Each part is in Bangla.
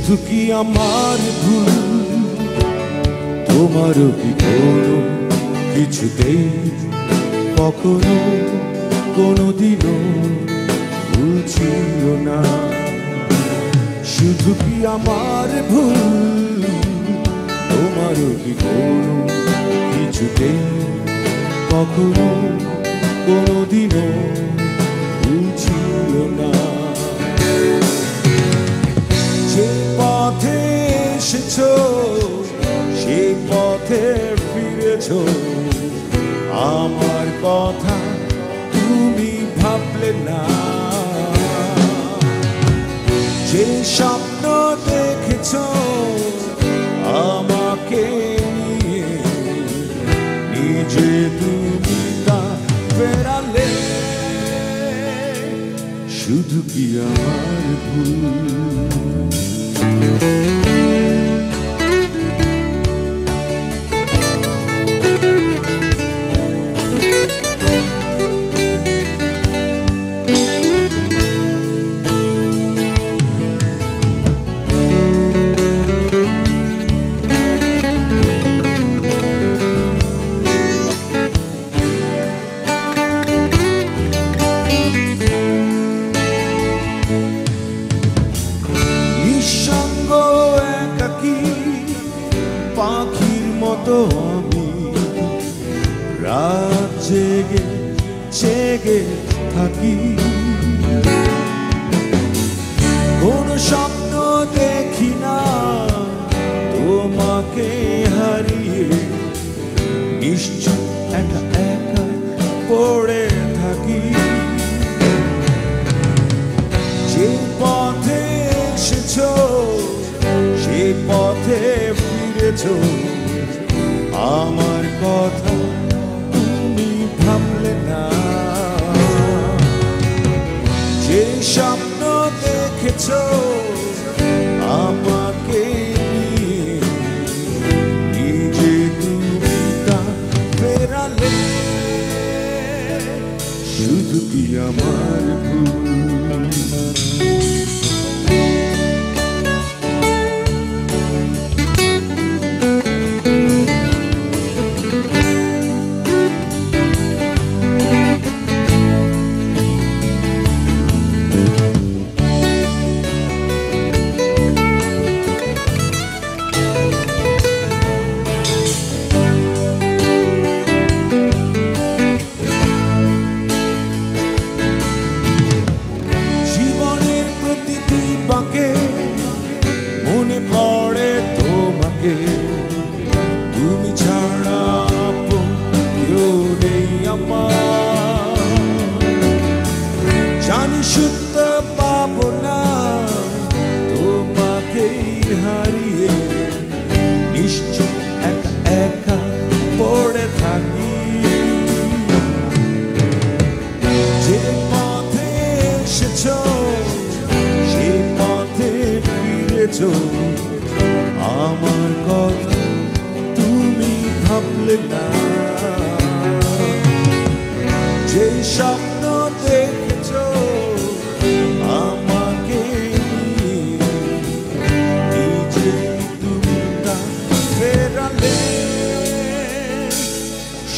শুধু কি আমার ভুল, তোমারও কি কোনো কিছুতেই কখনো কোনোদিনও ভুল ছিল না? শুধু কি আমার ভুল, তোমারও কি কোনো কিছুতেই কখনো কোনোদিনও ভুল ছিল না? যে পথে এসেছো সেই পথে ফিরেছো, আমার কথা তুমি ভাবলে না। যে স্বপ্ন দেখেছো আমাকে নিয়ে, নিজে তুমি তা ফেরালে। শুধু কি আমার ভুল? পাখির মতো আমি রাত জেগে জেগে থাকি, কোনো স্বপ্ন দেখি না তোমাকে হারিয়ে, নিশ্চয় একা একা পড়ে থাকি। যে পথে এসেছো সেই পথে ফিরেছো, আমার কথা তুমি ভাবলে না। যে স্বপ্ন দেখেছো আমাকে নিয়ে, নিজে তুমি তা ফেরালে। শুধু কি আমার ভুল? মনে পড়ে তোমাকে, তুমি ছাড়া কেউ নেই আমার। জানি সত্য পাবো না তোমাকে হারিয়ে, নিশ্চয় একা একা পড়ে থাকি। যে পথে এসেছো সেই পথে ফিরেছো, আমার কথা তুমি ভাবলে না। যে স্বপ্ন দেখেছো আমাকে নিয়ে, নিজে তুমি তা ফেরালে।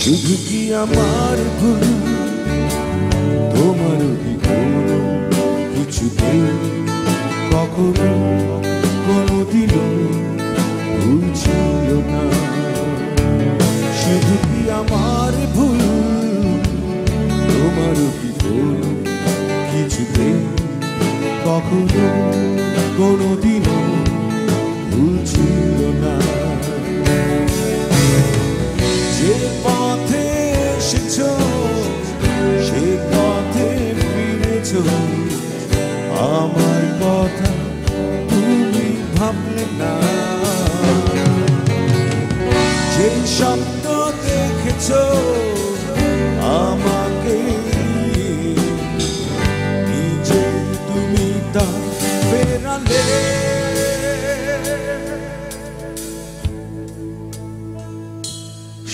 শুধু কি আমার ভুল, তোমারও কি কোনো কিছুতেই কখনো কোনোদিনও ভুল ছিল না? শুধু কি আমার ভুল, তোমারও কি কোনো কিছুতেই কখনো কোনোদিনও ভুল ছিল না? যে পথে এসেছো সেই পথে ফিরেছো, আমার কথা তুমি ভাবলে না। যে স্বপ্ন দেখেছো আমাকে নিয়ে, নিজে তুমি তা ফেরালে।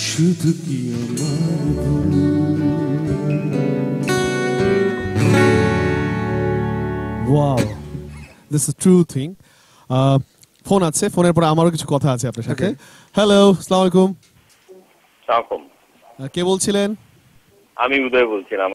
শুধু কি আমার ভুল? Wow, this is a true thing. Phone আছে, ফোনের পরে আমারও কিছু কথা আছে আপনার সাথে। Okay. হ্যালো, আসসালামু আলাইকুম। সালাম। কে বলছিলেন? আমি উদয় বলছিলাম।